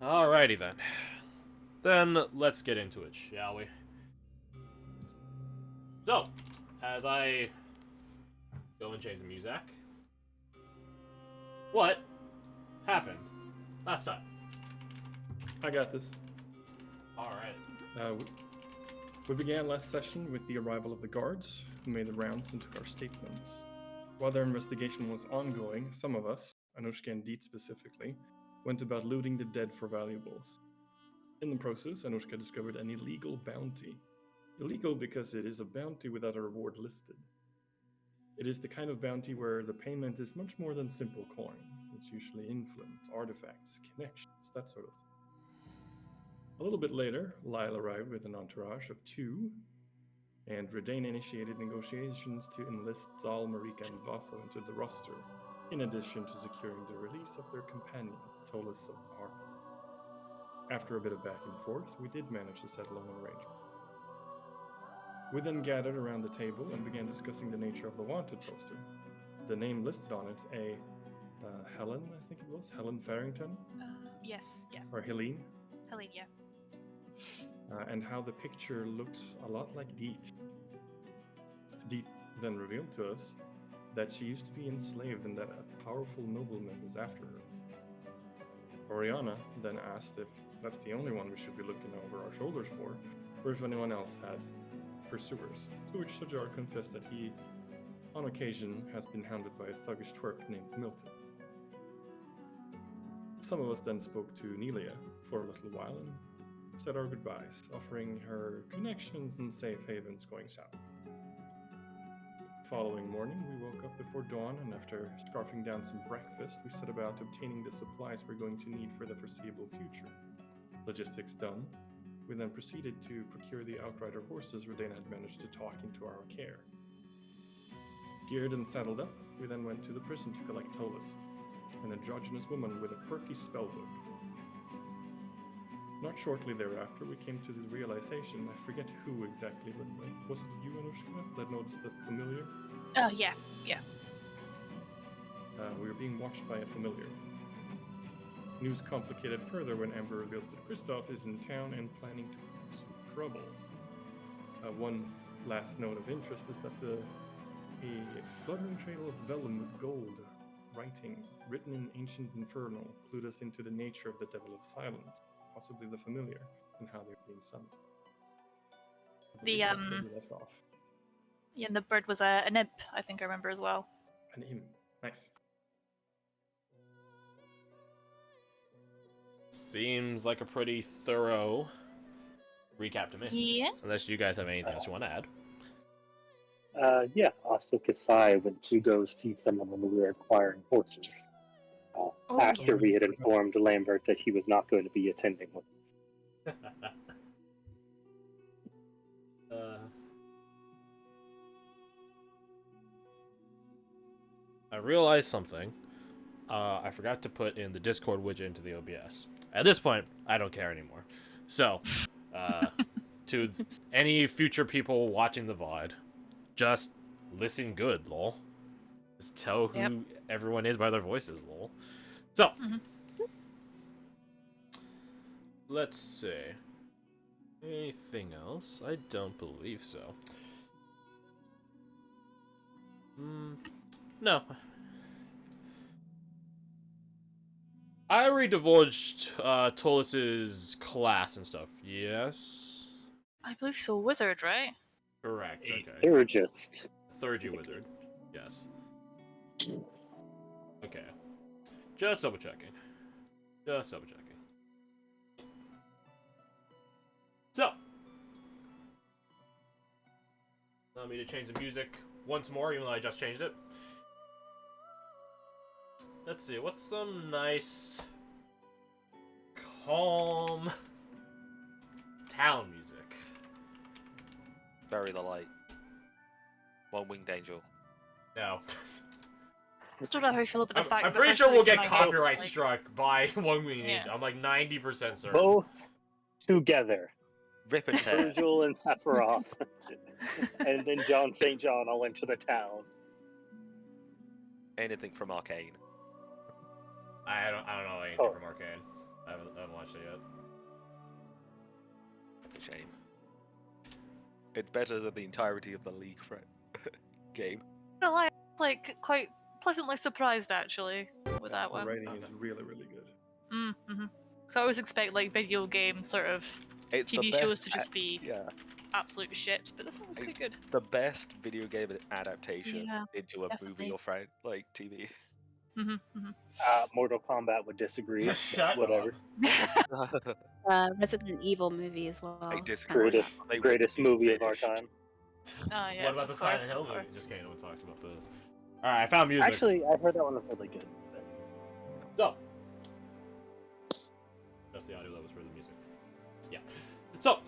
Alrighty then. Then let's get into it, shall we? So, as I go and change the music, what happened last time? I got this. Alright. We began last session with the arrival of the guards, who made the rounds into our statements. While their investigation was ongoing, some of us, Anushka and Deet specifically, went about looting the dead for valuables. In the process, Anushka discovered an illegal bounty. Illegal because it is a bounty without a reward listed. It is the kind of bounty where the payment is much more than simple coin. It's usually influence, artifacts, connections, that sort of thing. A little bit later, Lyle arrived with an entourage of 2, and Redane initiated negotiations to enlist Zal, Marika, and Vaso into the roster, in addition to securing the release of their companion, Tolis of the Harp. After a bit of back and forth, we did manage to settle on an arrangement. We then gathered around the table and began discussing the nature of the wanted poster. The name listed on it, Helen, I think it was, Helen Farrington? Yes, yeah. Or Helene? Helene, yeah. And how the picture looks a lot like Deet. Deet then revealed to us that she used to be enslaved and that a powerful nobleman is after her. Oriana then asked if that's the only one we should be looking over our shoulders for, or if anyone else had pursuers, to which Sajar confessed that he, on occasion, has been hounded by a thuggish twerp named Milton. Some of us then spoke to Nelia for a little while and said our goodbyes, offering her connections and safe havens going south. The following morning, we woke up before dawn, and after scarfing down some breakfast, we set about obtaining the supplies we're going to need for the foreseeable future. Logistics done, we then proceeded to procure the outrider horses Redana had managed to talk into our care. Geared and saddled up, we then went to the prison to collect Tolis, an androgynous woman with a quirky spellbook. Not shortly thereafter, we came to the realization, I forget who exactly, but was it you, Anushka, that noticed the familiar? Oh, yeah. We were being watched by a familiar. News complicated further when Amber reveals that Kristoff is in town and planning to cause some trouble. One last note of interest is that a fluttering trail of vellum with gold writing, written in ancient Infernal, clued us into the nature of the Devil of Silence, possibly the familiar, and how they're being summoned. That's where we left off. Yeah, and the bird was an imp, I think I remember as well. An imp. Nice. Seems like a pretty thorough recap to me. Yeah. Unless you guys have anything else you want to add. Yeah, also Kasai when she goes see someone when we were acquiring horses. After yes. we had informed Lambert that he was not going to be attending with us. I realized something. I forgot to put in the Discord widget into the OBS. At this point, I don't care anymore. So, to any future people watching the VOD, just listen good, lol. Just tell who everyone is by their voices, lol. So, let's see. Anything else? I don't believe so. No. I already divulged Tolis's class and stuff. Yes? I believe so. Wizard, right? Correct, okay. Liturgist. Third year wizard. Yes. Okay. Just double checking. So. Allow me to change the music once more, even though I just changed it. Let's see, what's some nice, calm town music? Bury the light. One winged angel. No. Still not how you feel about the fact. I'm that pretty the sure we'll first get thing I copyright like, struck by One Winged Yeah. Angel. I'm like 90% certain. Both together. Rip and tear. Virgil and Sephiroth. And then John St. John all enter the town. Anything from Arcane. I don't know anything from Arcane. I haven't watched it yet. That's a shame. It's better than the entirety of the League game. No, I like quite pleasantly surprised actually with that The one. writing is really, really good. Mm-hmm. So I always expect like video game sort of It's the TV best shows to just be yeah, absolute shit, but this one was quite good. the best video game adaptation Yeah, into a movie definitely. or like TV. Mm-hmm. Mortal Kombat would disagree. but Shut whatever. Resident Evil movie as well. They kinda disagree. sucks. Greatest movie of our time. Oh yes, What about the of course, Silent Hill of movie? course. Just kidding. No one talks about those. All right, I found music. Actually, I heard that one was really good. But... So, that's the audio that was for the music. Yeah. So,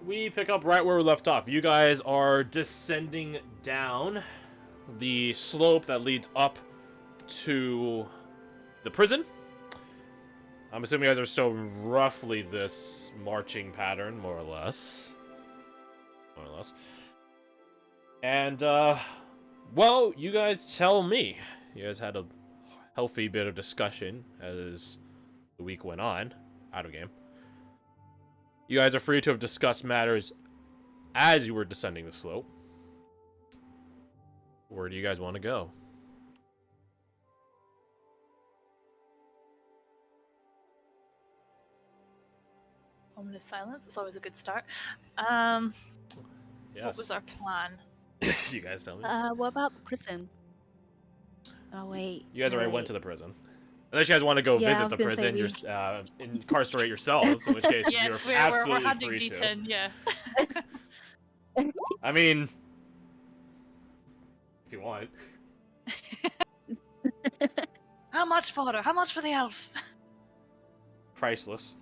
we pick up right where we left off. You guys are descending down the slope that leads up to the prison. I'm assuming you guys are still roughly this marching pattern, more or less. More or less. And, well, you guys tell me. You guys had a healthy bit of discussion as the week went on, out of game. You guys are free to have discussed matters as you were descending the slope. Where do you guys want to go? Ominous silence. It's always a good start. Yes. What was our plan? You guys tell me. What about the prison? Oh wait. You guys already wait. went to the prison. Unless you guys want to go Yeah, I visit was the gonna say prison, we- you're incarcerate yourselves, in which case Yes, you're we're absolutely handing free to. D10. Yeah. I mean, if you want. How much for her? How much for the elf? Priceless.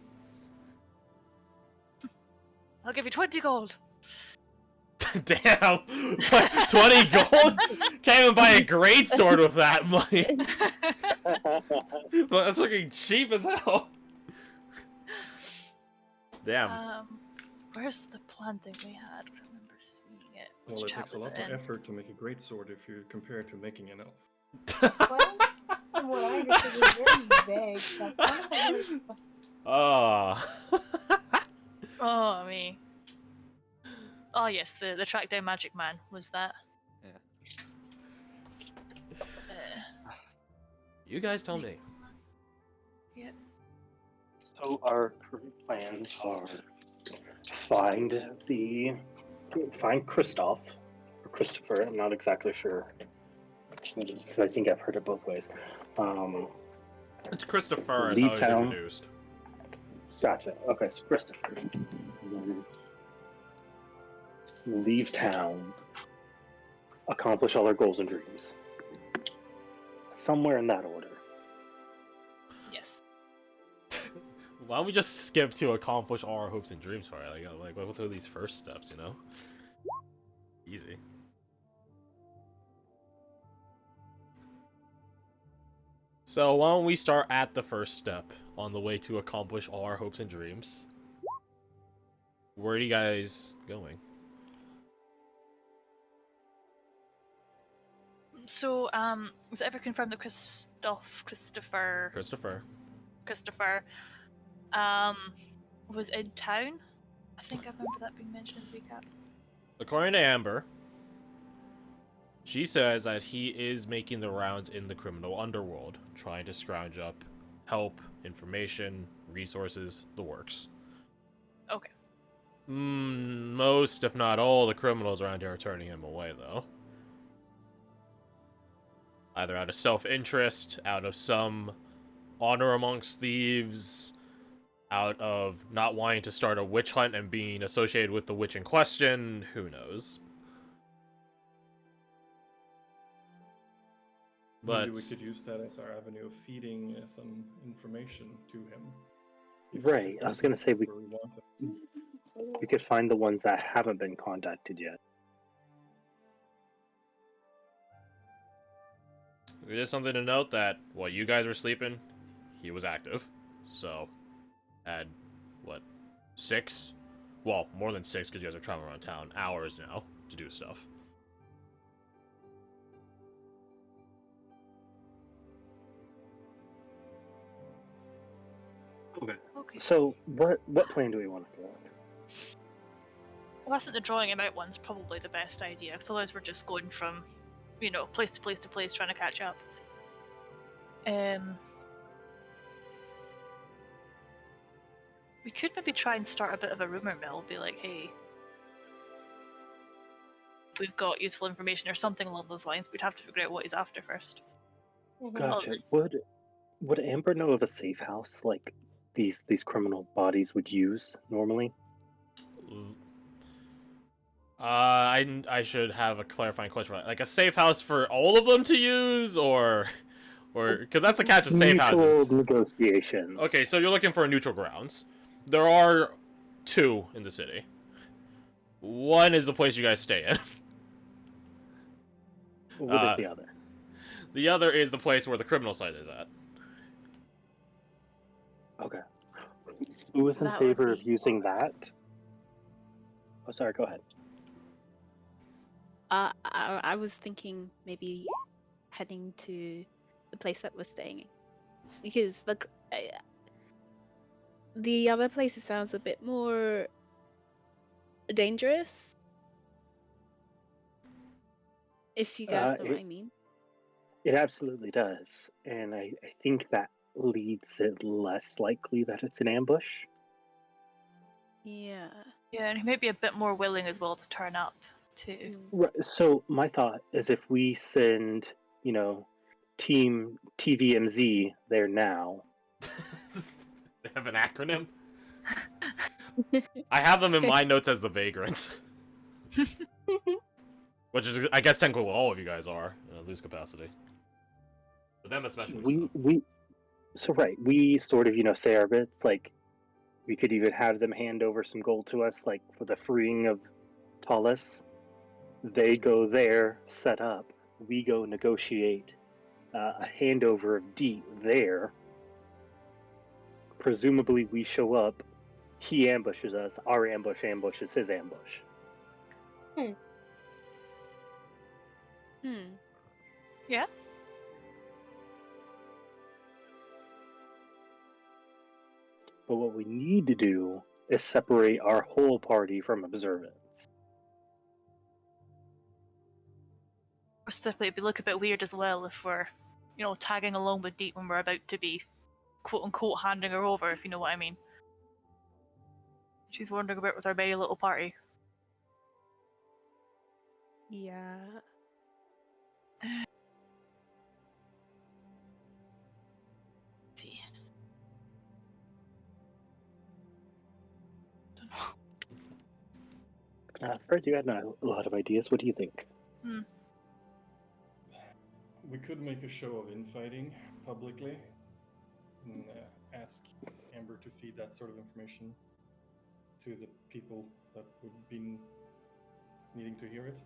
I'll give you 20 gold. Damn! What, 20 gold? Can't even buy a great sword with that money. But that's looking cheap as hell. Damn. Where's the plan thing we had? 'Cause I remember seeing it. Well, Which it chat takes a was lot it of in? effort to make a great sword if you compare it to making an elf. Well, from what I understood, it's very vague. So I kind of wonder- Oh. Oh me. Oh yes, the track down Magic Man was that. Yeah. You guys tell me. Yep. So our current plans are find Christoph or Christopher. I'm not exactly sure because I think I've heard it both ways. It's Christopher as Leave how he's town. introduced. Gotcha. Okay, so Christopher. Leave town. Accomplish all our goals and dreams. Somewhere in that order. Yes. Why don't we just skip to accomplish all our hopes and dreams for it? Like what's are these first steps, you know? Easy. So why don't we start at the first step on the way to accomplish all our hopes and dreams? Where are you guys going? So, was it ever confirmed that Christopher, was in town? I think I remember that being mentioned in the recap. According to Amber, she says that he is making the rounds in the criminal underworld, trying to scrounge up help, information, resources, the works. Okay. Most, if not all, the criminals around here are turning him away, though. Either out of self-interest, out of some honor amongst thieves, out of not wanting to start a witch hunt and being associated with the witch in question, who knows. But Maybe we could use that as our avenue of feeding some information to him. Right, I was gonna say we- where we want it. We could find the ones that haven't been contacted yet. it is something to note that while you guys were sleeping, he was active. So, had, what, 6? Well, more than 6 because you guys are traveling around town. Hours now to do stuff. Okay. So what plan do we want to go with? Well, I think the drawing him out one's probably the best idea, because otherwise we're just going from, place to place to place trying to catch up. We could maybe try and start a bit of a rumor mill, be like, hey, we've got useful information or something along those lines. We'd have to figure out what he's after first. Gotcha. Would Amber know of a safe house like these criminal bodies would use normally? I should have a clarifying question for that. Like a safe house for all of them to use, or because that's the catch of safe Mutual houses. negotiations. Okay, so you're looking for a neutral grounds. There are 2 in the city. One is the place you guys stay in. What is the other? The other is the place where the criminal site is at. Okay. Who is in That would favor of be using that? Oh, sorry. Go ahead. I was thinking maybe heading to the place that we're staying in, because the other place sounds a bit more dangerous. If you guys know what I mean. It absolutely does, and I think that leads it less likely that it's an ambush. Yeah. Yeah, and he might be a bit more willing as well to turn up, too. Right, so my thought is if we send, Team TVMZ there now. They have an acronym. I have them in my notes as the Vagrants. Which is, I guess, technically what all of you guys are in a loose capacity. But them especially. We sort of, say our bits. Like, we could even have them hand over some gold to us, like for the freeing of Talus. They go there, set up. We go negotiate a handover of D there. Presumably, we show up. He ambushes us. Our ambush ambushes his ambush. Yeah? But what we need to do is separate our whole party from observance. Or specifically, it'd look a bit weird as well if we're, tagging along with Deep when we're about to be, quote-unquote, handing her over, if you know what I mean. She's wandering about with our merry little party. Yeah. Let's see. Fred, you had a lot of ideas. What do you think? We could make a show of infighting publicly and ask Amber to feed that sort of information to the people that would be needing to hear it.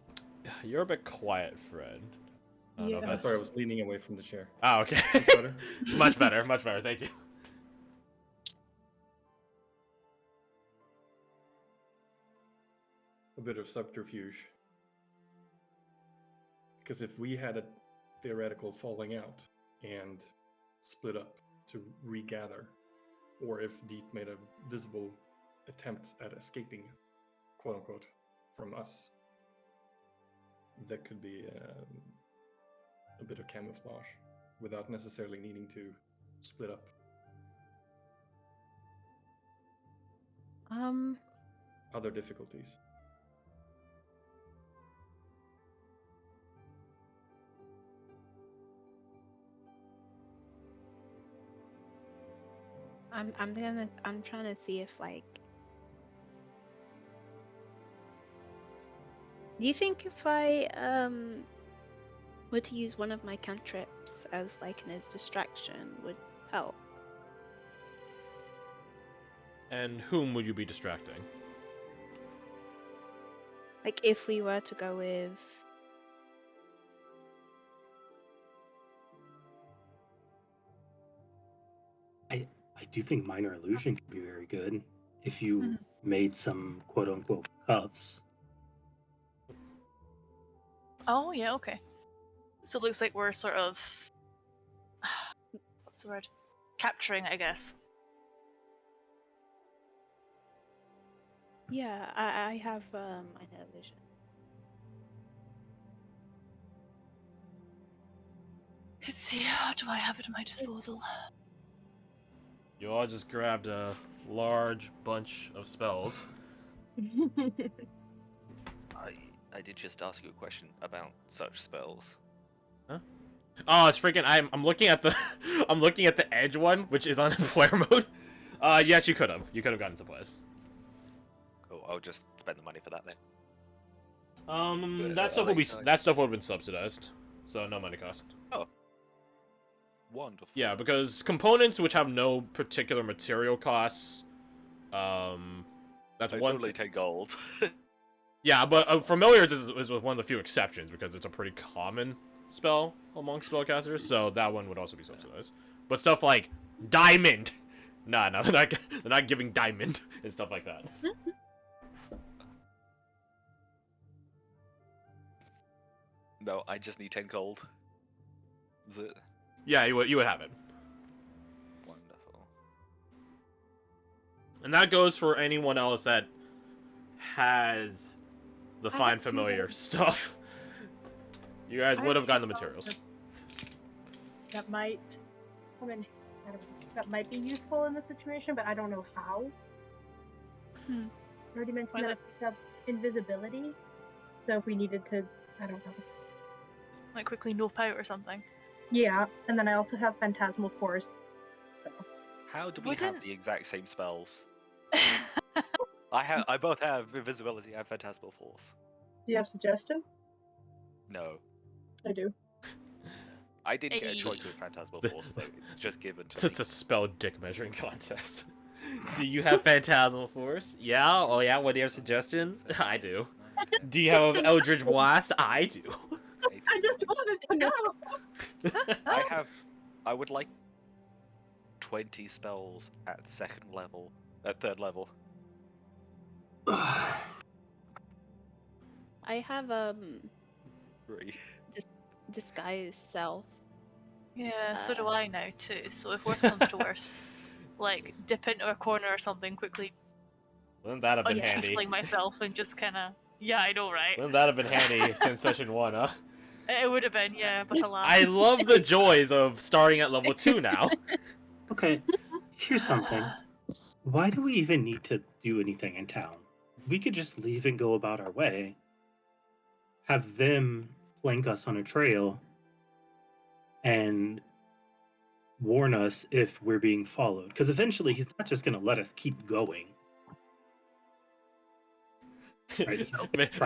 You're a bit quiet, Fred. I don't know if that's... Sorry, I was leaning away from the chair. Oh, okay. That's better. Much better, much better. Thank you. A bit of subterfuge. Because if we had a theoretical falling out and split up to regather, or if Deet made a visible attempt at escaping, quote unquote, from us, that could be a bit of camouflage without necessarily needing to split up. Other difficulties. I'm trying to see if do you think if I were to use one of my cantrips as a distraction would help? And whom would you be distracting? If we were to go with I do think minor illusion could be very good if you made some quote unquote cuffs. Oh, yeah, okay. So it looks like we're sort of... what's the word? Capturing, I guess. Yeah, I have minor illusion. Let's see, what do I have at my disposal? You all just grabbed a large bunch of spells. I did just ask you a question about such spells. Huh? Oh, it's freaking! I'm looking at the I'm looking at the edge one, which is on player mode. Yes, you could have. You could have gotten supplies. Cool, I'll just spend the money for that then. That stuff like, would have been subsidized, so no money cost. Oh, wonderful. Yeah, because components which have no particular material costs, that's I one. totally take gold. Yeah, but familiars is one of the few exceptions because it's a pretty common spell among spellcasters, so that one would also be subsidized. But stuff like diamond, nah, they're not giving diamond and stuff like that. No, I just need 10 gold. Is it? Yeah, you would have it, Wonderful. and that goes for anyone else that has the I find have two familiar gold. stuff. You guys I would have gotten the two materials. gold That might come in. I don't know. That might be useful in this situation, but I don't know how. Hmm. I already mentioned Why that I picked up invisibility, so if we needed to, I don't know. Like quickly nope out or something. Yeah, and then I also have phantasmal force. So. How do we Wouldn't- have the exact same spells? I both have invisibility and phantasmal force. Do you have suggestion? No. I do. I didn't get a Hey. choice with phantasmal force though. It's just given to It's me. a spell dick measuring contest. Do you have Phantasmal Force? Yeah? Oh yeah, what do you have suggestion? I do. Do you have Eldritch Blast? I do. I just wanted to know. I would like 20 spells at third level. I have 3. disguise self. Yeah, so do Uh. I now too. So if worst comes to worst, like dip into a corner or something quickly, Wouldn't that have been handy? untiefling myself and just kind of. Yeah, I know, right? Wouldn't that have been handy since session 1, huh? It would have been, yeah, but alas. I love the joys of starting at level 2 now. Okay, here's something. Why do we even need to do anything in town? We could just leave and go about our way. Have them flank us on a trail and warn us if we're being followed. Because eventually he's not just going to let us keep going. Right,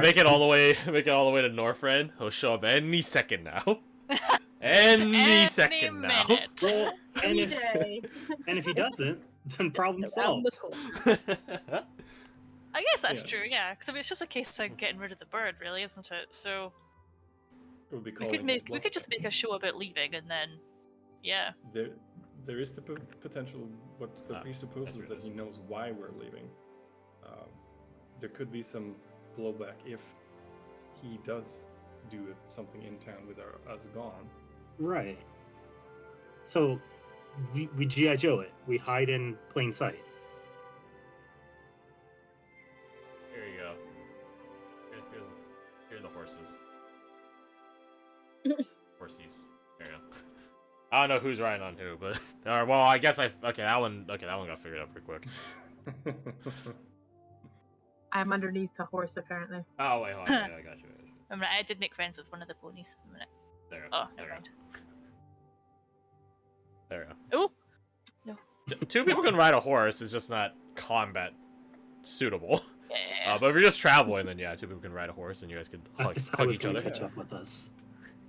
Make it all the way to Northrend. He'll show up any second now. Any second now. minute. Well, and Any if, day. and if he doesn't, then problem Around the solved. corner. I guess that's Yeah. true, yeah. Because I mean, it's just a case of getting rid of the bird, really, isn't it? So It would be we calling could his we could just bluff. make a show about leaving, and then, yeah. There is the potential. What the presupposes that's that he knows why we're leaving. There could be some blowback if he does do something in town with us gone. Right. So we G.I. Joe it. We hide in plain sight. Here you go. Here are the horses. Horsies. There you go. I don't know who's riding on who, but well, I guess that one got figured out pretty quick. I'm underneath the horse, apparently. Oh wait, hold on, yeah, I got you. I mean, I did make friends with one of the ponies. A minute. There you go. Oh, there never you mind. go. There you go. Oh, Two people can ride a horse. It's just not combat suitable. yeah. But if you're just traveling, then yeah, two people can ride a horse, and you guys can hug I was each going other. to catch up with us.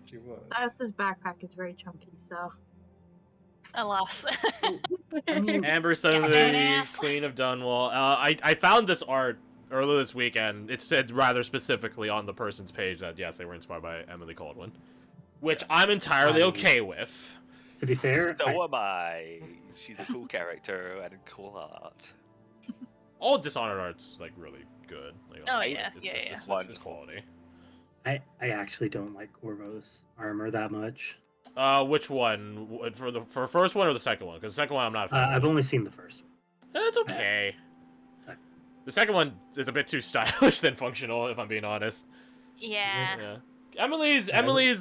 She was. This backpack is very chunky, so. Alas. I mean, Amber Suddenly, Yes. Queen of Dunwall. I found this art earlier this weekend. It said rather specifically on the person's page that yes, they were inspired by Emily Caldwin, which I'm entirely okay with. to be fair, So am I. She's a cool character and a cool art. All Dishonored art's like really good. Like, Oh, honestly, yeah, it's, yeah, it's, yeah. it's, it's Wonderful. quality. I actually don't like Orvo's armor that much. Which one? For first one or the second one? Because the second one I'm not a fan of. I've only seen the first one. It's okay. The second one is a bit too stylish than functional, if I'm being honest. Yeah. Yeah. Emily's,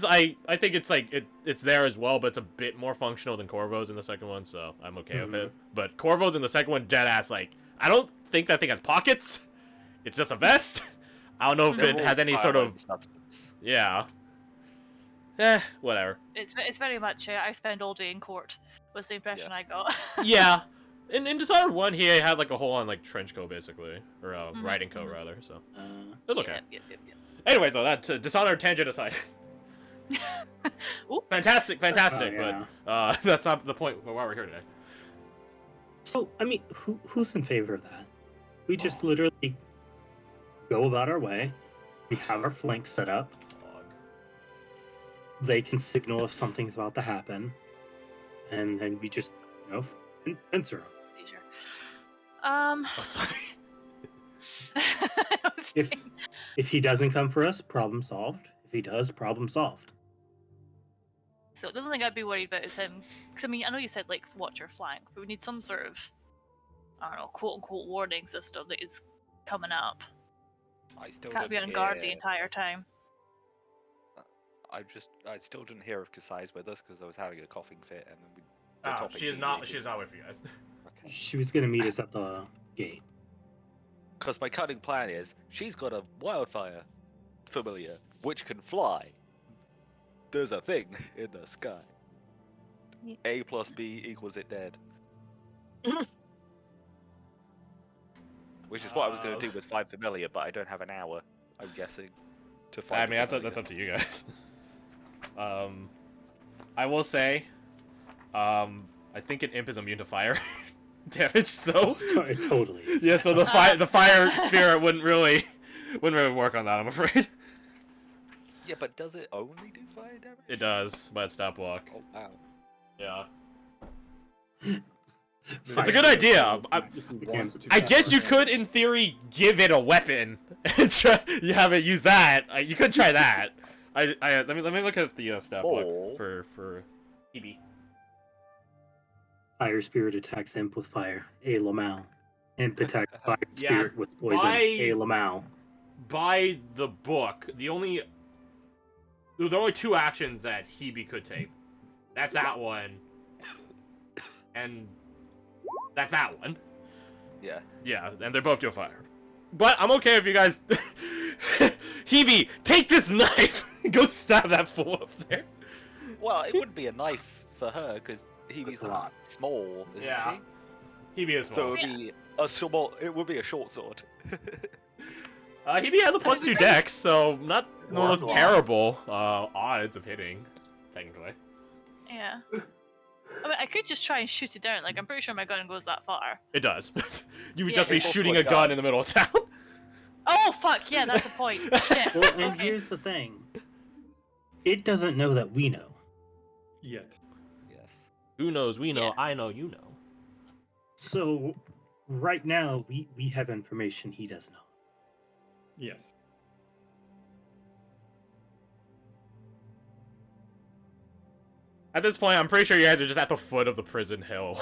I think it's like it's there as well, but it's a bit more functional than Corvo's in the second one, so I'm okay with it. But Corvo's in the second one, dead ass. Like, I don't think that thing has pockets. It's just a vest. I don't know if it has any sort of substance. Yeah. Whatever. It's very much I spend all day in court was the impression I got. Yeah. In Dishonored 1, he had like a whole on like trench coat basically, or riding coat rather. So it was okay. Yep. Anyway, so that Dishonored tangent aside. Fantastic, yeah. but that's not the point why we're here today. So, I mean, who's in favor of that? We just literally go about our way. We have our flank set up. They can signal if something's about to happen, and then we just, answer them. Oh, sorry. If he doesn't come for us, problem solved. If he does, problem solved. So the only thing I'd be worried about is him, because I mean, I know you said like watch your flank, but we need some sort of, I don't know, quote unquote warning system that is coming up. I still Can't be didn't on guard the hear- entire time. I still didn't hear if Kasai's with us because I was having a coughing fit, and then She is not with you guys. Okay. She was gonna meet us at the gate. Because my cunning plan is, she's got a wildfire familiar which can fly. There's a thing in the sky. A plus B equals it dead. Which is what I was going to do with Find Familiar, but I don't have an hour, I'm guessing, to find. I mean, that's up to you guys. I will say, I think an imp is immune to fire damage, so It totally is. yeah. So the fire spirit wouldn't really work on that, I'm afraid. Yeah, but does it only do fire damage? It does, but it's stop block. Oh wow. Yeah. It's a good idea. I guess you could, in theory, give it a weapon and try, you have it use that. You could try that. Let me look at the stat block for EB. Fire spirit attacks imp with fire. A Lamau. Imp attacks fire Yeah, spirit with poison. A Lamau. By the book, there are only two actions that Hebe could take. That's that one, and that's that one. Yeah. Yeah, and they're both do fire. But I'm okay if you guys... Hebe, take this knife! Go stab that fool up there. Well, it wouldn't be a knife for her, because Hebe's small, isn't Yeah. she? Hebe is small. So it would be a short sword. Hebe has a +2 dex, so not the most terrible odds of hitting, technically. Yeah. I mean, I could just try and shoot it down. Like, I'm pretty sure my gun goes that far. It does. You would Yeah. just be It's also shooting a a gun gun. in the middle of town. Oh, fuck, yeah, that's a point. Shit. Well, and Okay. here's the thing. It doesn't know that we know. Yet. Yes. Who knows? We know. Yeah. I know. You know. So, right now, we have information he does know. Yes. At this point, I'm pretty sure you guys are just at the foot of the prison hill.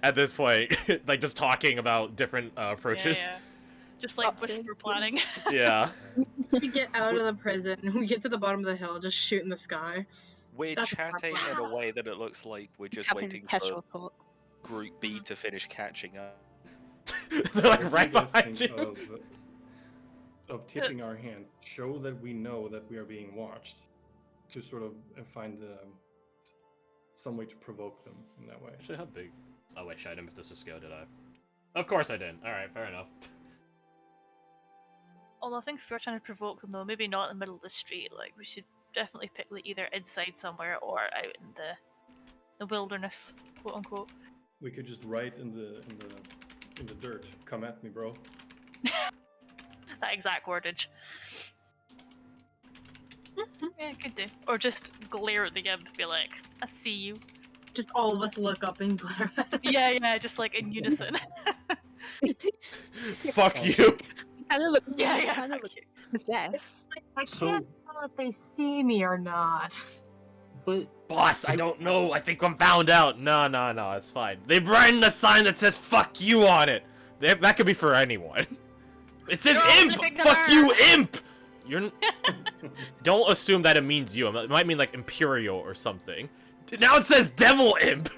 At this point, like just talking about different approaches. Yeah. Just like whisper planning. Yeah. We get out of the prison, we get to the bottom of the hill, just shoot in the sky. We're That's chatting in a way that it looks like we're just Having waiting casual for talk. Group B to finish catching up. They're like What do right you guys behind think you. Of tipping our hand, show that we know that we are being watched, to sort of find some way to provoke them in that way. Actually, how big? Oh wait, shit, I didn't put this to scale, did I? Of course I didn't. All right, fair enough. Although I think if we're trying to provoke them, though, maybe not in the middle of the street. Like, we should definitely pick like, either inside somewhere or out in the wilderness, quote unquote. We could just write in the dirt. Come at me, bro. That exact wordage. Yeah, could do. Or just glare at the imp and be like, I see you. Just all of us look up and glare at it. Yeah, just like in unison. Fuck you. Kind of look. Yeah, Kind of fuck look you. possessed. I So- can't tell if they see me or not. But Boss, I don't know. I think I'm found out. No, it's fine. They've written a sign that says "fuck you" on it. That could be for anyone. It says You're imp! flipping the Fuck you, bird. imp! Don't assume that it means you. It might mean like Imperial or something. Now it says devil imp!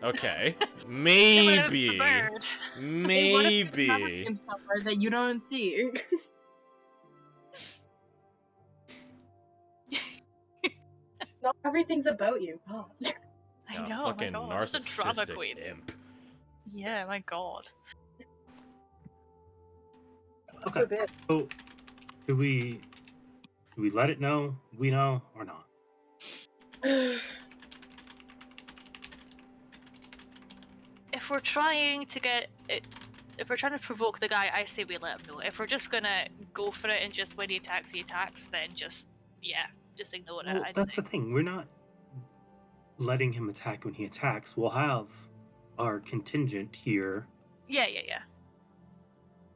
Okay. Maybe. The bird. Hey, what if there's another Maybe. imp somewhere that you don't see? Not everything's about you. God. I Yeah, know, fucking my god, such a drama narcissistic queen. imp. Yeah, my god. Okay. Forbid. So, do we let it know? We know or not? If we're trying to get it, if we're trying to provoke the guy, I say we let him know. If we're just gonna go for it and just when he attacks, then just ignore it. Well, I'd that's say. the thing. We're not letting him attack when he attacks. We'll have our contingent here Yeah.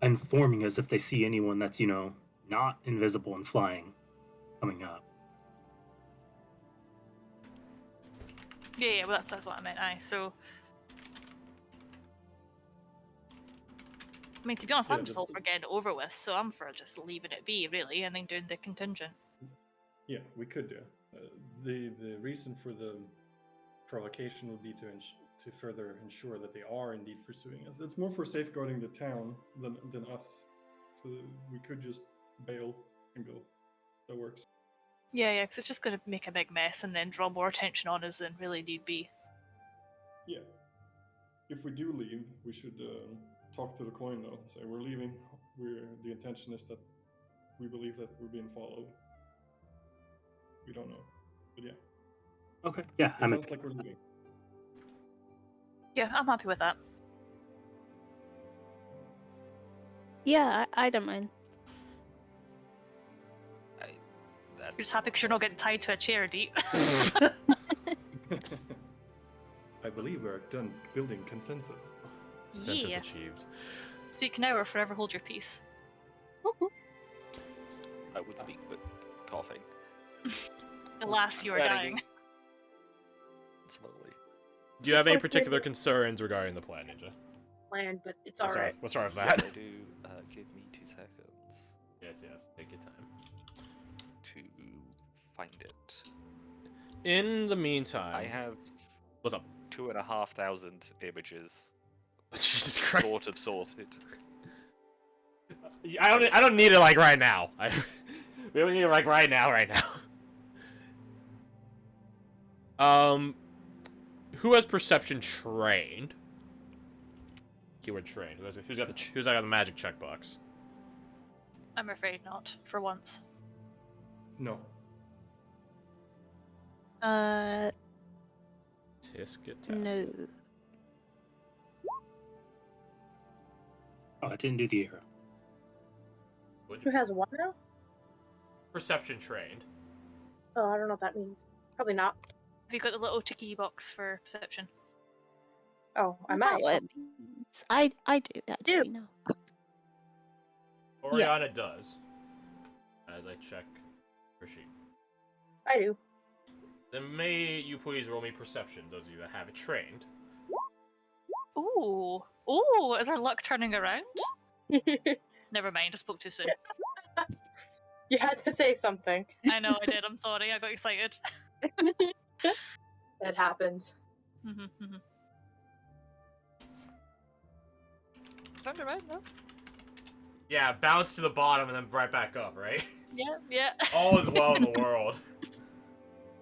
informing us if they see anyone that's, not invisible and flying coming up. Yeah. Well, that's what I meant. So. I mean, to be honest, Yeah, I'm just all for getting it over with, so I'm for just leaving it be, really, and then doing the contingent. Yeah, we could do. The reason for the provocation would be to further ensure that they are indeed pursuing us. It's more for safeguarding the town than us. So we could just bail and go. That works. Yeah, because it's just going to make a big mess and then draw more attention on us than really need be. Yeah. If we do leave, we should talk to the coin though. Say we're leaving. The intention is that we believe that we're being followed. We don't know, but yeah. Okay. Yeah, It sounds like we're leaving. Yeah, I'm happy with that. Yeah, I don't mind. You're just happy because you're not getting tied to a chair, Deep. I believe we're done building consensus. Consensus Yeah. achieved. Speak now or forever hold your peace. I would speak, but coughing. Alas, you are Running. dying. Slowly. Do you have any particular concerns regarding the plan, Ninja? Land, but it's What's alright. wrong with Yes, that? I do. Give me 2 seconds Yes, take your time. to find it. In the meantime, I have what's up? 2,500 images Jesus Christ! sort of sorted. I don't need it like right now. We don't need it like right now. Who has perception trained? Keyword trained. Who's got the magic checkbox? I'm afraid not, for once. No. Tisket. No. Oh, I didn't do the arrow. Who has one now? Perception trained. Oh, I don't know what that means. Probably not. Have you got the little ticky box for perception? Oh, I know might. what it means. I do actually know. Oriana does. As I check her sheet. I do. Then may you please roll me perception, those of you that have it trained. Ooh, is our luck turning around? Never mind, I spoke too soon. You had to say something. I know I did, I'm sorry, I got excited. It happens. Turned around though. Yeah, bounce to the bottom and then right back up, right? Yeah. All is well in the world.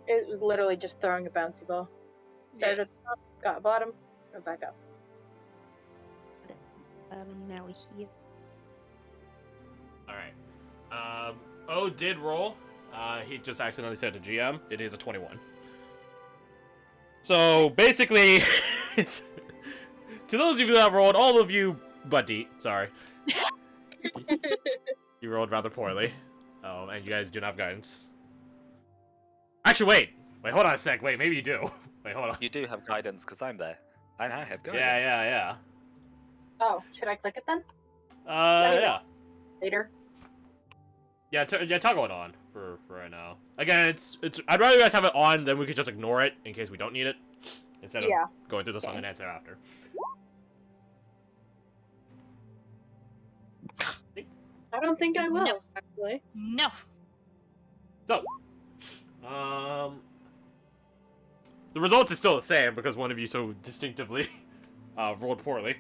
It was literally just throwing a bouncy ball. Started Yeah. at the top, got bottom, went back up. I'm now here. Alright. O did roll. He just accidentally said to GM. It is a 21. So, basically, it's, to those of you that rolled, all of you, but Deet, sorry. You rolled rather poorly. And you guys do not have guidance. Actually, wait, hold on a sec. Wait, maybe you do. Wait, hold on. You do have guidance because I'm there. And I have guidance. Yeah. Oh, should I click it then? Yeah. Later. Yeah, toggle it on for right now. Again, it's. I'd rather you guys have it on, then we could just ignore it in case we don't need it, instead of going through the song and answer after. I don't think I will, No. actually. No. So, the result is still the same because one of you so distinctively rolled poorly.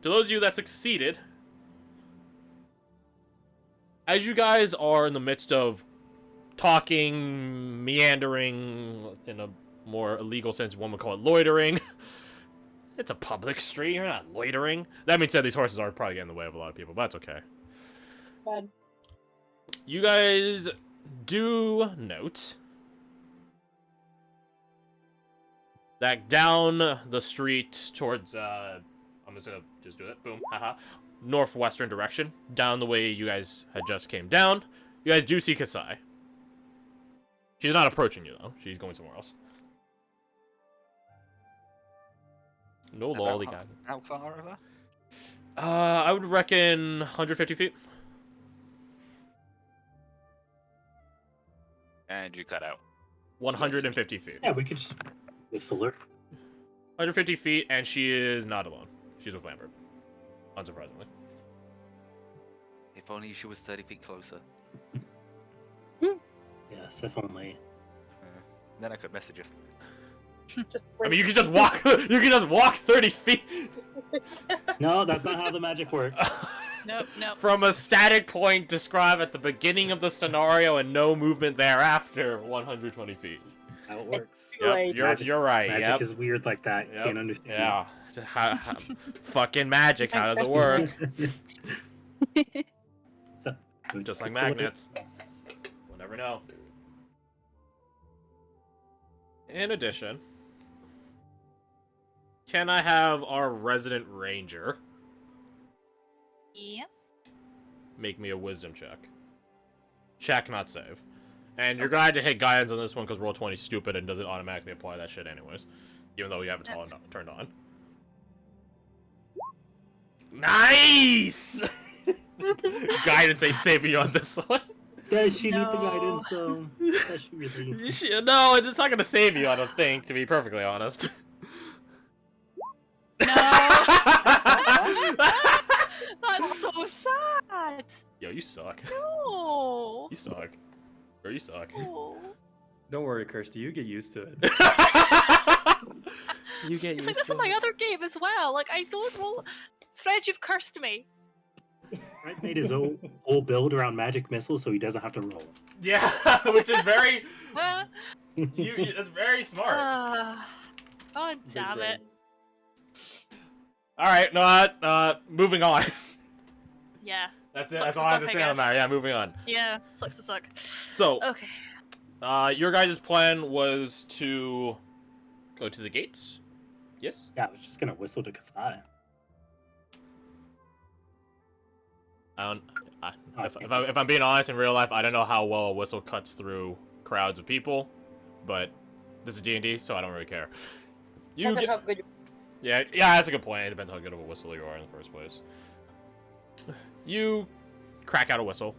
To those of you that succeeded, as you guys are in the midst of talking, meandering, in a more illegal sense, one would call it loitering. It's a public street, you're not loitering. That being said, these horses are probably getting in the way of a lot of people, but that's okay. Bad. You guys do note that down the street towards, I'm just gonna do it, boom, haha, northwestern direction, down the way you guys had just came down, you guys do see Kasai. She's not approaching you, though. She's going somewhere else. No lolly guy. How far of her? I would reckon 150 feet. And you cut out. 150 feet. Yeah, we could just whistle her. 150 feet, and she is not alone. She's with Lambert. Unsurprisingly. If only she was 30 feet closer. Yes, if only. Then I could message her. Just I mean, you can just walk. You can just walk 30 feet. No, that's not how the magic works. Nope. From a static point described at the beginning of the scenario and no movement thereafter, 120 feet. How it works. Yep, you're right. Magic Yep. is weird like that. You Yep. can't understand. Yeah. Fucking magic. How does it work? So, Just like whistle her. magnets. We'll never know. In addition, can I have our resident ranger Yeah. make me a wisdom check? Check, not save. And you're going to hit guidance on this one because roll 20 is stupid and doesn't automatically apply that shit anyways. Even though you have it turned on. Nice! Guidance ain't saving you on this one. Does she need the No. guidance though? Does she really? No, it's not going to save you, I don't think, to be perfectly honest. No. That's so sad. Yo, you suck. No. You suck. Bro, you suck. No. Don't worry, Kirsty. You get used to it. You get It's like this in my other game as well. Like I don't roll. Fred, you've cursed me. Fred made his whole build around magic missiles, so he doesn't have to roll. Yeah, which is very. Ah. That's very smart. God damn it. All right, no, moving on. Yeah. That's it. Sucks That's to all I have suck, to I say on that. guess. Yeah, moving on. Yeah. Sucks to suck. So, Okay. your guys' plan was to go to the gates. Yes. Yeah, I was just gonna whistle to Kasai. If I'm being honest, in real life, I don't know how well a whistle cuts through crowds of people, but this is D&D, so I don't really care. You Depends on get, how good you- yeah, that's a good point. It depends how good of a whistle you are in the first place. You crack out a whistle,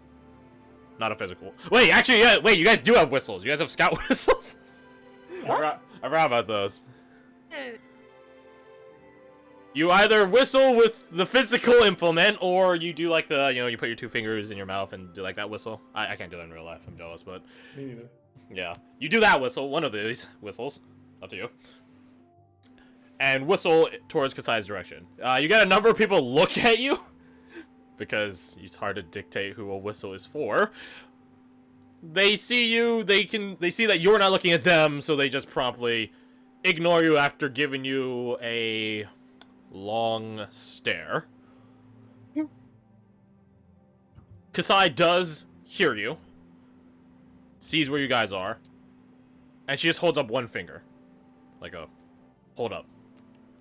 not a physical. Wait, actually, yeah. Wait, you guys do have whistles. You guys have scout whistles. I forgot about those. You either whistle with the physical implement, or you do like the, you put your two fingers in your mouth and do like that whistle. I can't do that in real life. I'm jealous, but Me neither. yeah, you do that whistle. One of these whistles, up to you. And whistle towards Kasai's direction. You get a number of people look at you because it's hard to dictate who a whistle is for. They see you. They see that you're not looking at them, so they just promptly ignore you after giving you a long stare. Kasai does hear you, sees where you guys are, and she just holds up one finger, like a hold up.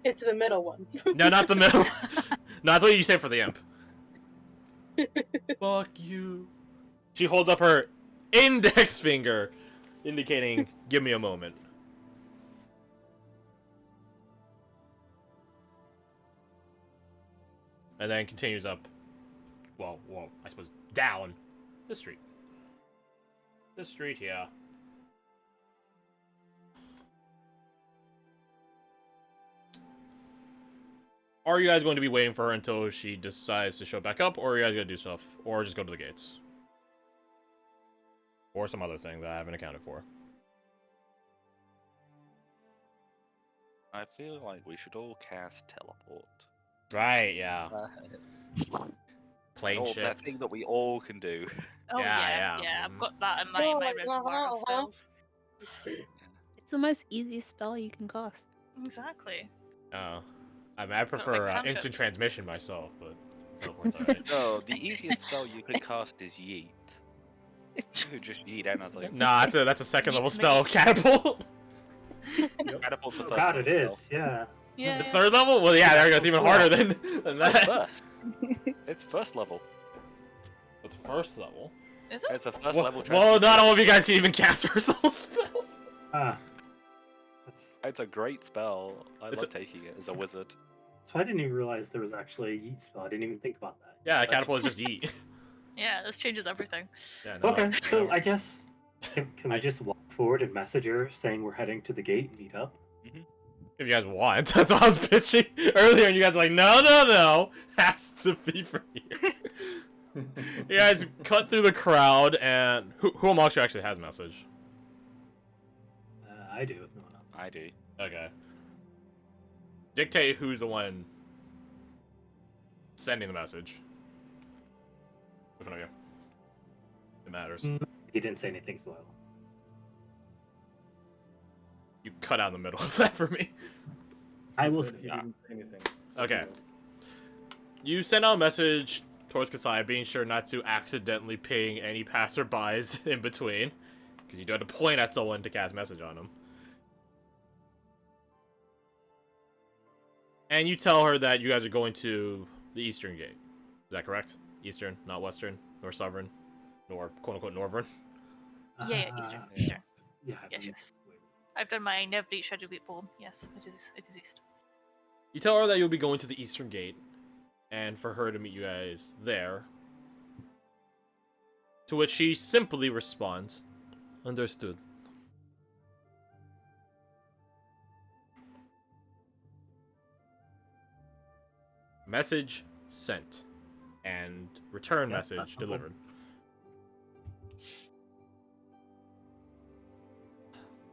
It's the middle one. No, not the middle. No, that's what you say for the imp. Fuck you. She holds up her index finger, indicating, give me a moment. And then continues up, well, I suppose down this street. This street here. are you guys going to be waiting for her until she decides to show back up, or are you guys going to do stuff, or just go to the gates? Or some other thing that I haven't accounted for. I feel like we should all cast teleport. Right, yeah. Plane That shift. thing that we all can do. Oh Yeah. yeah. I've got that in my reservoir of spells. It's the most easy spell you can cast. Exactly. Oh. I mean, I prefer instant transmission myself, but teleport's alright. No, the easiest spell you could cast is yeet. You could just yeet anything. Nah, that's a second level Yeet's spell. mage. Catapult. Catapult's the Oh first god, level it is. spell. Yeah. Yeah. The third level? Well, yeah, there you go. It's even harder than It's that. first. It's first level. It's first level. Is it? It's a first Well, level. not all of you guys can even cast Ursula spells. Ah. That's... It's a great spell. I It's love taking it as a wizard. So I didn't even realize there was actually a yeet spell. I didn't even think about that. Yeah, catapult is just yeet. Yeah, this changes everything. Yeah, no, Okay, so I guess can I just walk forward and message her saying we're heading to the gate and meet up? if you guys want, that's what I was pitching earlier, and you guys are like, no, has to be from here. You guys cut through the crowd, and who amongst you actually has a message? I do, if no one else. I do. Okay. Dictate who's the one sending the message. Which one of you? It matters. He didn't say anything, so I will. You cut out in the middle of that for me. I will. He didn't say anything. So Okay. he You send out a message towards Kasai, being sure not to accidentally ping any passerbys in between, because you do have to point at someone to cast message on them. And you tell her that you guys are going to the Eastern Gate. Is that correct? Eastern, not Western, nor Southern, nor quote-unquote Northern. Yeah, Eastern. Yeah. Eastern. Yeah. Yes. I've done my Never Eat Shadow Beat poem. Yes, it is East. You tell her that you'll be going to the Eastern Gate, and for her to meet you guys there. To which she simply responds, "Understood." Message sent, and return message delivered.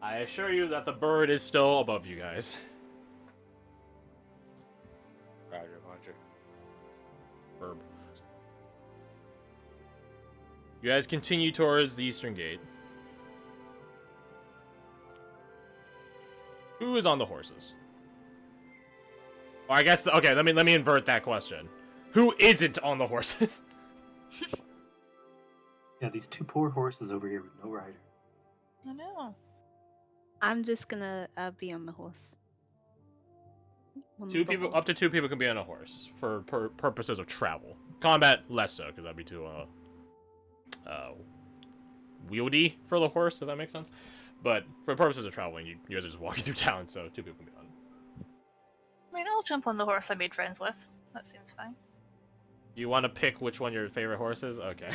I assure you that the bird is still above you guys. Roger. Herb. You guys continue towards the Eastern Gate. Who is on the horses? Or I guess okay. Let me invert that question. Who isn't on the horses? Yeah, these two poor horses over here with no rider. I know. I'm just gonna be on the horse. On Two the people, horse. up to two people can be on a horse for purposes of travel. Combat less so, because that'd be too wieldy for the horse, if that makes sense. But for purposes of traveling, you guys are just walking through town, so two people can be on. I mean, I'll jump on the horse I made friends with. That seems fine. Do you want to pick which one your favorite horse is? Okay.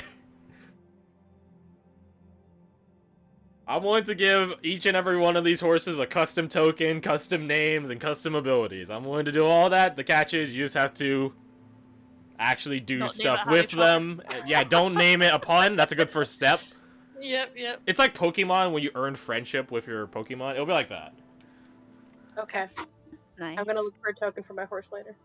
I'm willing to give each and every one of these horses a custom token, custom names, and custom abilities. I'm willing to do all that. The catch is you just have to actually do Don't name stuff it how with you try. them. Yeah, don't name it a pun. That's a good first step. Yep. It's like Pokemon when you earn friendship with your Pokemon. It'll be like that. Okay. Nice. I'm gonna look for a token for my horse later.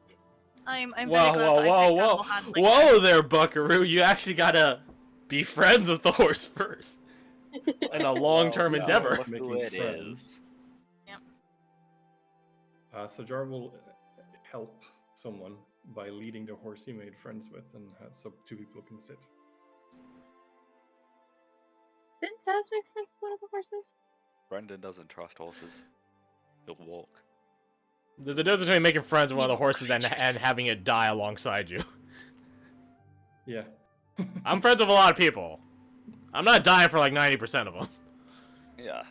I'm Whoa, very glad that I picked animal handling. Whoa there, Buckaroo. You actually gotta be friends with the horse first. In a long-term Well, yeah, endeavor. look Who making it friends. is. So Jar will help someone by leading the horse he made friends with, and so two people can sit. Didn't Taz make friends with one of the horses? Brendan doesn't trust horses. He'll walk. There's a difference between making friends with one of the horses and Creatures. having it die alongside you. Yeah. I'm friends with a lot of people. I'm not dying for like 90% of them. Yeah.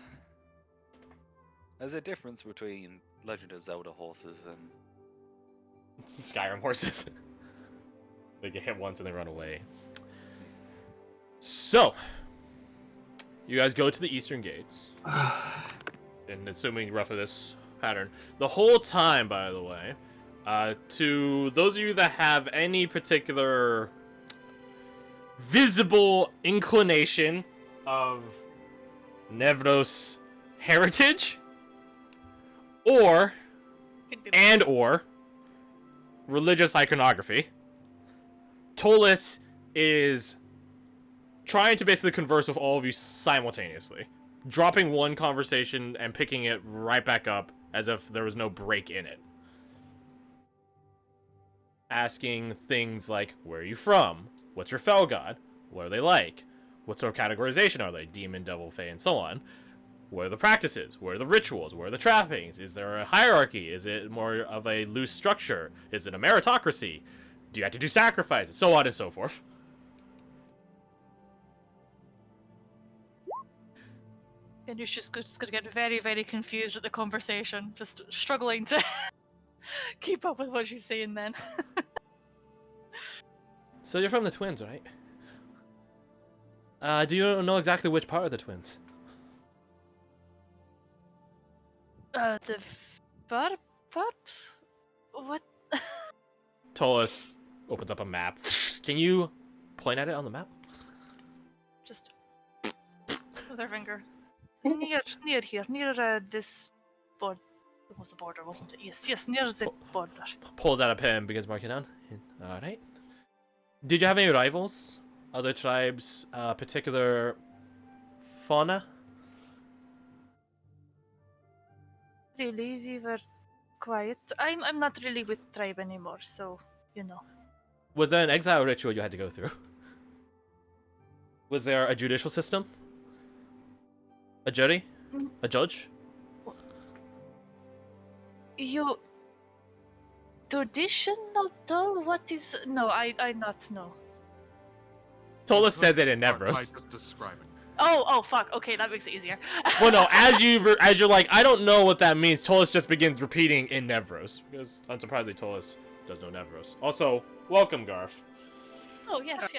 There's a difference between Legend of Zelda horses and It's the Skyrim horses. They get hit once and they run away. So, you guys go to the Eastern Gates. And assuming roughly this pattern. The whole time, by the way, To those of you that have any particular visible inclination of Nevros heritage, or religious iconography, Tolis is trying to basically converse with all of you simultaneously, dropping one conversation and picking it right back up as if there was no break in it. Asking things like, where are you from? What's your fel god? What are they like? What sort of categorization are they? Demon, devil, fae, and so on. What are the practices? What are the rituals? What are the trappings? Is there a hierarchy? Is it more of a loose structure? Is it a meritocracy? Do you have to do sacrifices? So on and so forth. And you're just gonna get very, very confused with the conversation, just struggling to keep up with what she's saying then. So you're from the Twins, right? Do you know exactly which part of the Twins? The bar part? What? Tolis opens up a map. Can you point at it on the map? Just with her finger. Near here, near this board. It was the border, wasn't it? Yes, near the border. Pulls out a pen and begins marking down. Alright. Did you have any rivals? Other tribes, particular fauna? Really, we were quiet. I'm not really with tribe anymore, so you know. Was there an exile ritual you had to go through? Was there a judicial system? A jury? A judge? You traditional though? What is no, I not know. Tolis says it in Nevros. Just describing. Oh fuck, okay, that makes it easier. Well no, as you're like, I don't know what that means, Tolis just begins repeating in Nevros. Because unsurprisingly Tolis does know Nevros. Also, welcome Garth. Oh yes.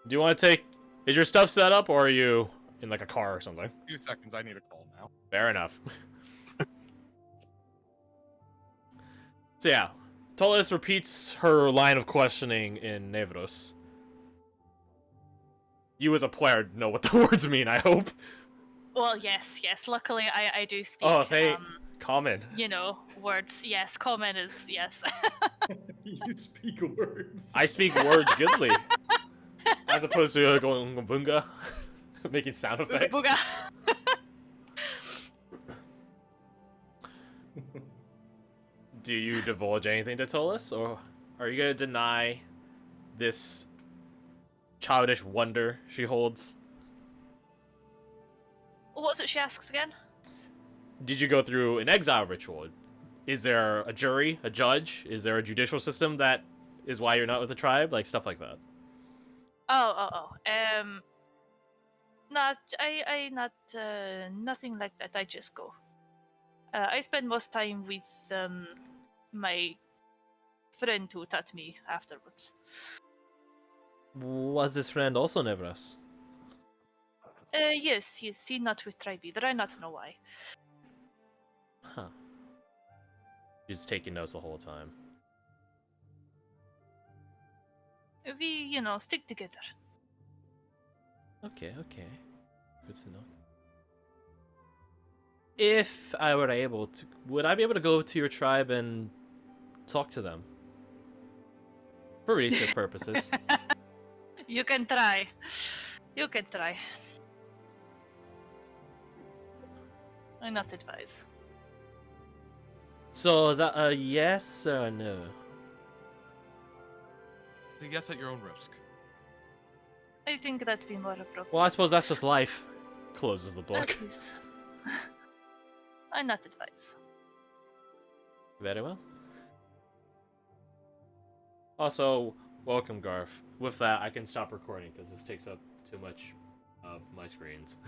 Do you want to take, is your stuff set up or are you in like a car or something? A few seconds, I need a call now. Fair enough. So yeah, Tolis repeats her line of questioning in Nevros. You as a player know what the words mean, I hope. Well, yes. Luckily, I do speak. Oh, common. You know, words. Yes, common is yes. You speak words. I speak words goodly. As opposed to going bunga, making sound effects. Booga. Do you divulge anything to Tolis, or are you gonna deny this childish wonder she holds? What's it she asks again? Did you go through an exile ritual? Is there a jury, a judge? Is there a judicial system that is why you're not with the tribe? Like stuff like that. Not I not nothing like that. I just go. I spend most time with my friend who taught me afterwards. Was this friend also Nevros? Yes, he not with tribe either. I not know why. Huh. She's taking notes the whole time. We, stick together. Okay. Good to know. If I were able to, would I be able to go to your tribe and talk to them? For research purposes. You can try. I not advise. So is that a yes or a no? So yes at your own risk. I think that'd be more appropriate. Well, I suppose that's just life. Closes the book. That is. I not advise. Very well. Also, welcome, Garth. With that, I can stop recording because this takes up too much of my screens.